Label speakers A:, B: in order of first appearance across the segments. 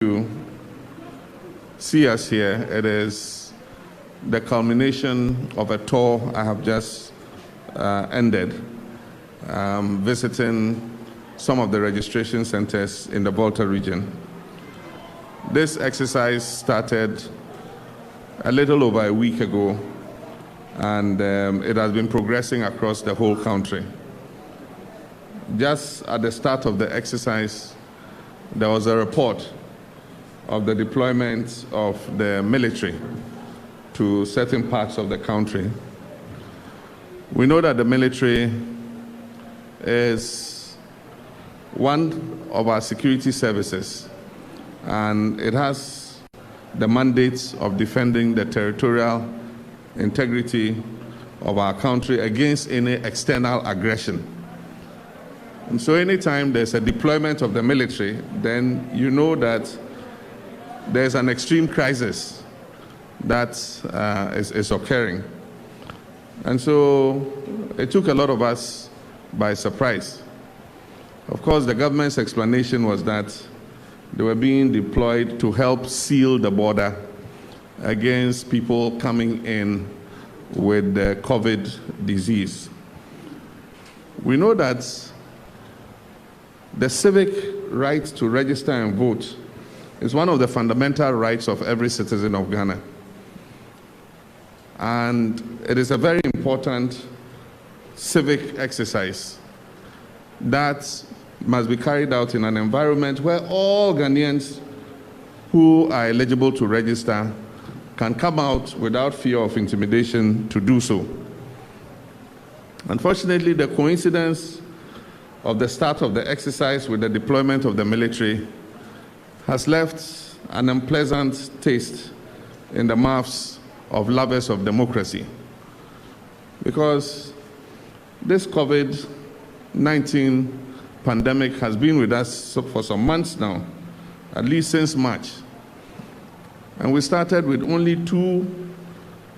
A: you see us here, it is the culmination of a tour I have just ended, visiting some of the registration centers in the Volta region. This exercise started a little over a week ago, and it has been progressing across the whole country. Just at the start of the exercise, there was a report of the deployment of the military to certain parts of the country. We know that the military is one of our security services, and it has the mandate of defending the territorial integrity of our country against any external aggression. And so anytime there's a deployment of the military, then you know that there's an extreme crisis that is occurring. And so it took a lot of us by surprise. Of course, the government's explanation was that they were being deployed to help seal the border against people coming in with the COVID disease. We know that the civic right to register and vote is one of the fundamental rights of every citizen of Ghana. And it is a very important civic exercise that must be carried out in an environment where all Ghanaians who are eligible to register can come out without fear of intimidation to do so. Unfortunately, the coincidence of the start of the exercise with the deployment of the military has left an unpleasant taste in the mouths of lovers of democracy, because this COVID-19 pandemic has been with us for some months now, at least since March. And we started with only 2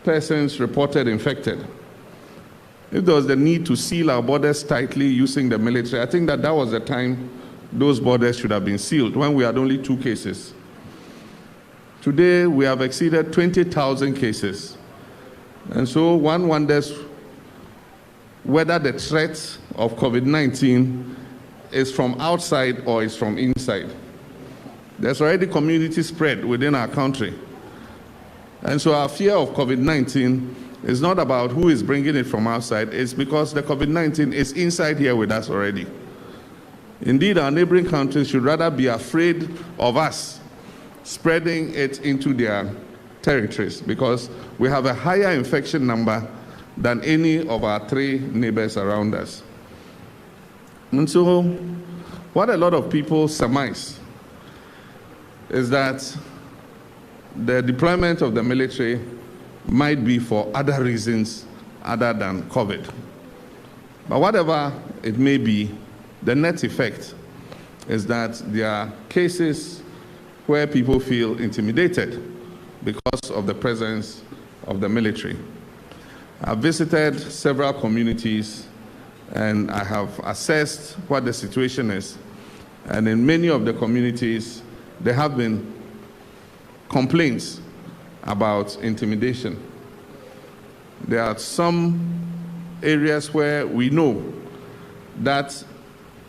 A: persons reported infected. If there was the need to seal our borders tightly using the military, I think that was the time those borders should have been sealed, when we had only 2 cases. Today, we have exceeded 20,000 cases. And so one wonders whether the threat of COVID-19 is from outside or is from inside. There's already community spread within our country. And so our fear of COVID-19 is not about who is bringing it from outside, it's because the COVID-19 is inside here with us already. Indeed, our neighboring countries should rather be afraid of us spreading it into their territories, because we have a higher infection number than any of our 3 neighbors around us. And so what a lot of people surmise is that the deployment of the military might be for other reasons other than COVID. But whatever it may be, the net effect is that there are cases where people feel intimidated because of the presence of the military. I've visited several communities and I have assessed what the situation is. And in many of the communities, there have been complaints about intimidation. There are some areas where we know that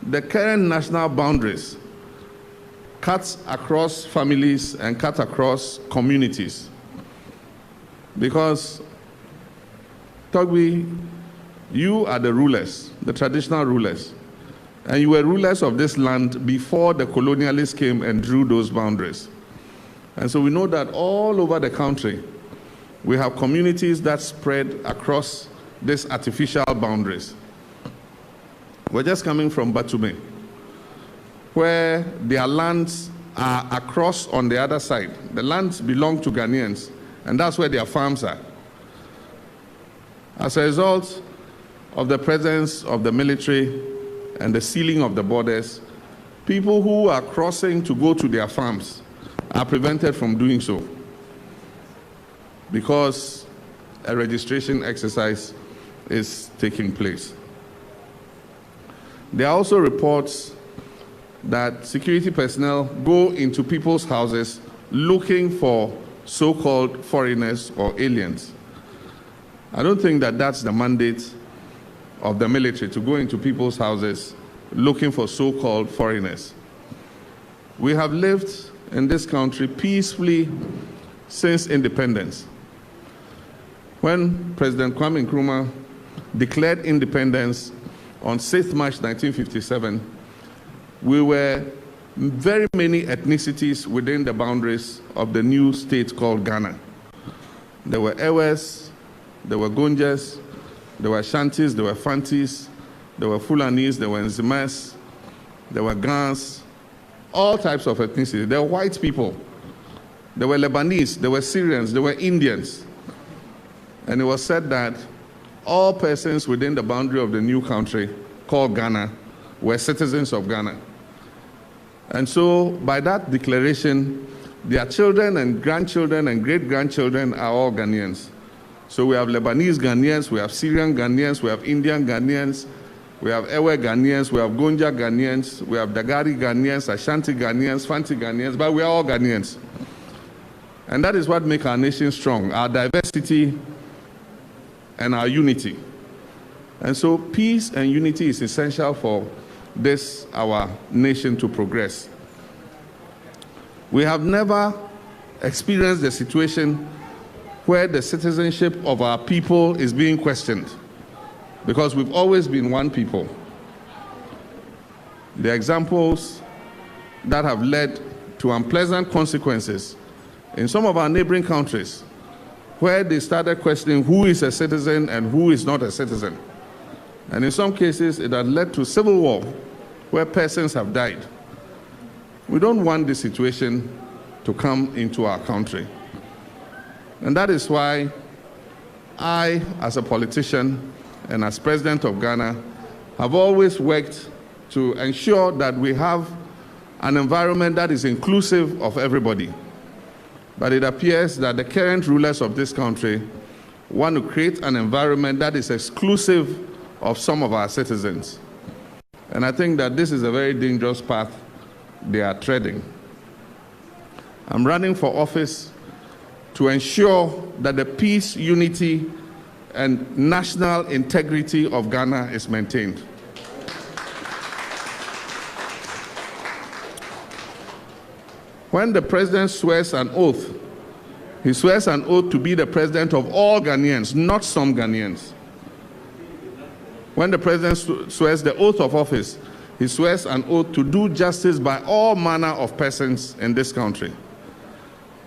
A: the current national boundaries cut across families and cut across communities. Because, Togbi, you are the rulers, the traditional rulers, and you were rulers of this land before the colonialists came and drew those boundaries. And so we know that all over the country, we have communities that spread across these artificial boundaries. We're just coming from Batume, where their lands are across on the other side. The lands belong to Ghanaians, and that's where their farms are. As a result of the presence of the military and the sealing of the borders, people who are crossing to go to their farms are prevented from doing so, because a registration exercise is taking place. There are also reports that security personnel go into people's houses looking for so-called foreigners or aliens. I don't think that that's the mandate of the military, to go into people's houses looking for so-called foreigners. We have lived in this country peacefully since independence. When President Kwame Nkrumah declared independence on 6th March 1957, we were very many ethnicities within the boundaries of the new state called Ghana. There were Ewes, there were Gonjas, there were Shantis, there were Fantis, there were Fulanis, there were Nzimas, there were Gans, all types of ethnicity. There were white people, there were Lebanese, there were Syrians, there were Indians. And it was said that all persons within the boundary of the new country called Ghana were citizens of Ghana. And so by that declaration, their children and grandchildren and great-grandchildren are all Ghanaians. So we have Lebanese Ghanaians, we have Syrian Ghanaians, we have Indian Ghanaians, we have Ewe Ghanaians, we have Gonja Ghanaians, we have Dagari Ghanaians, Ashanti Ghanaians, Fanti Ghanaians, but we are all Ghanaians. And that is what makes our nation strong, our diversity and our unity. And so peace and unity is essential for this, our nation, to progress. We have never experienced the situation where the citizenship of our people is being questioned, because we've always been one people. The examples that have led to unpleasant consequences in some of our neighboring countries, where they started questioning who is a citizen and who is not a citizen. And in some cases, it had led to civil war, where persons have died. We don't want this situation to come into our country. And that is why I, as a politician and as President of Ghana, have always worked to ensure that we have an environment that is inclusive of everybody. But it appears that the current rulers of this country want to create an environment that is exclusive of some of our citizens. And I think that this is a very dangerous path they are treading. I'm running for office to ensure that the peace, unity, and national integrity of Ghana is maintained. When the president swears an oath, he swears an oath to be the president of all Ghanaians, not some Ghanaians. When the president swears the oath of office, he swears an oath to do justice by all manner of persons in this country.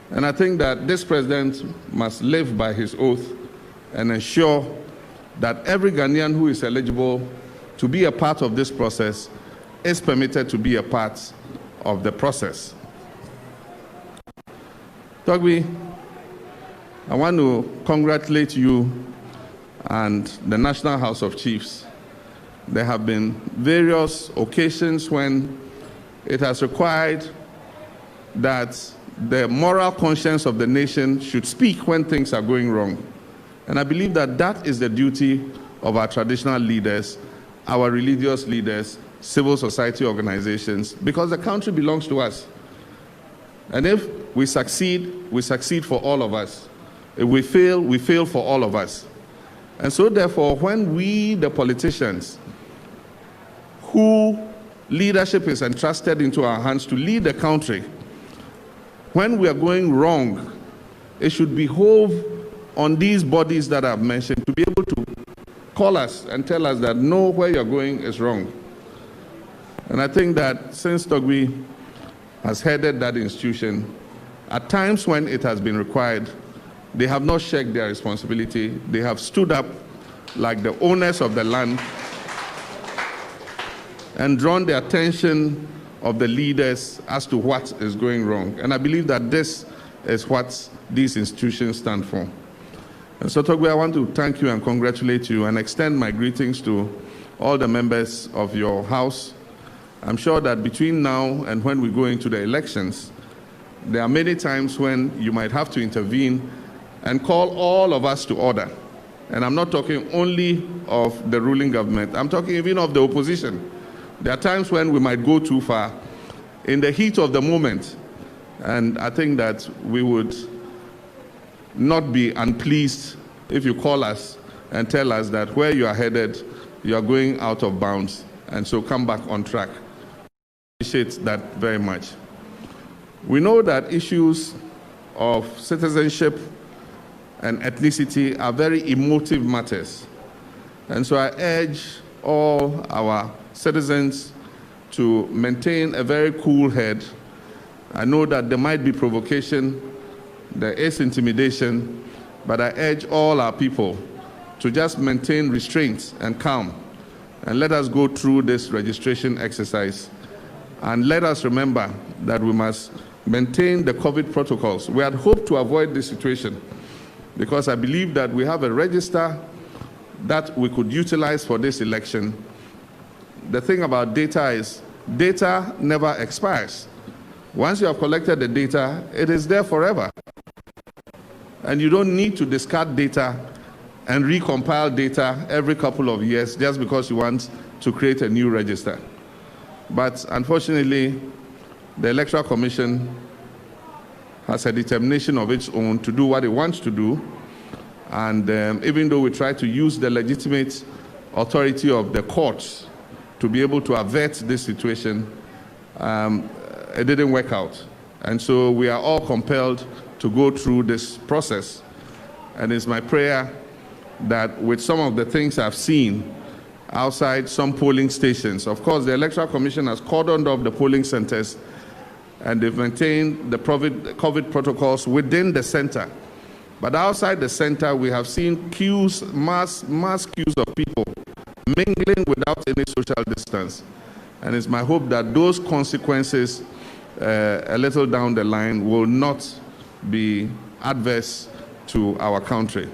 A: And I think that this president must live by his oath and ensure that every Ghanaian who is eligible to be a part of this process is permitted to be a part of the process. Togbi, I want to congratulate you and the National House of Chiefs. There have been various occasions when it has required that the moral conscience of the nation should speak when things are going wrong. And I believe that that is the duty of our traditional leaders, our religious leaders, civil society organizations, because the country belongs to us. And if we succeed for all of us. If we fail for all of us. And so therefore, when we, the politicians, who leadership is entrusted into our hands to lead the country, when we are going wrong, it should behove on these bodies that I've mentioned to be able to call us and tell us that no, where you're going is wrong. And I think that since Togbi has headed that institution, at times when it has been required, they have not shirked their responsibility. They have stood up like the owners of the land and drawn the attention of the leaders as to what is going wrong. And I believe that this is what these institutions stand for. And so, Togbi, I want to thank you and congratulate you and extend my greetings to all the members of your house. I'm sure that between now and when we go into the elections, there are many times when you might have to intervene and call all of us to order. And I'm not talking only of the ruling government. I'm talking even of the opposition, There are times when we might go too far in the heat of the moment, and I think that we would not be unpleased if you call us and tell us that where you are headed, you are going out of bounds, and so come back on track. I appreciate that very much. We know that issues of citizenship and ethnicity are very emotive matters. And so I urge all our citizens to maintain a very cool head. I know that there might be provocation, there is intimidation, but I urge all our people to just maintain restraint and calm, and let us go through this registration exercise. And let us remember that we must maintain the COVID protocols. We had hoped to avoid this situation because I believe that we have a register that we could utilize for this election. The thing about data is data never expires. Once you have collected the data, it is there forever. And you don't need to discard data and recompile data every couple of years just because you want to create a new register. But unfortunately, the Electoral Commission has a determination of its own to do what it wants to do. And even though we try to use the legitimate authority of the courts to be able to avert this situation, it didn't work out. And so we are all compelled to go through this process. And it's my prayer that with some of the things I've seen outside some polling stations, of course, the Electoral Commission has cordoned off the polling centers and they've maintained the COVID protocols within the center. But outside the center, we have seen queues, mass queues of people mingling without any social distance. And it's my hope that those consequences a little down the line will not be adverse to our country.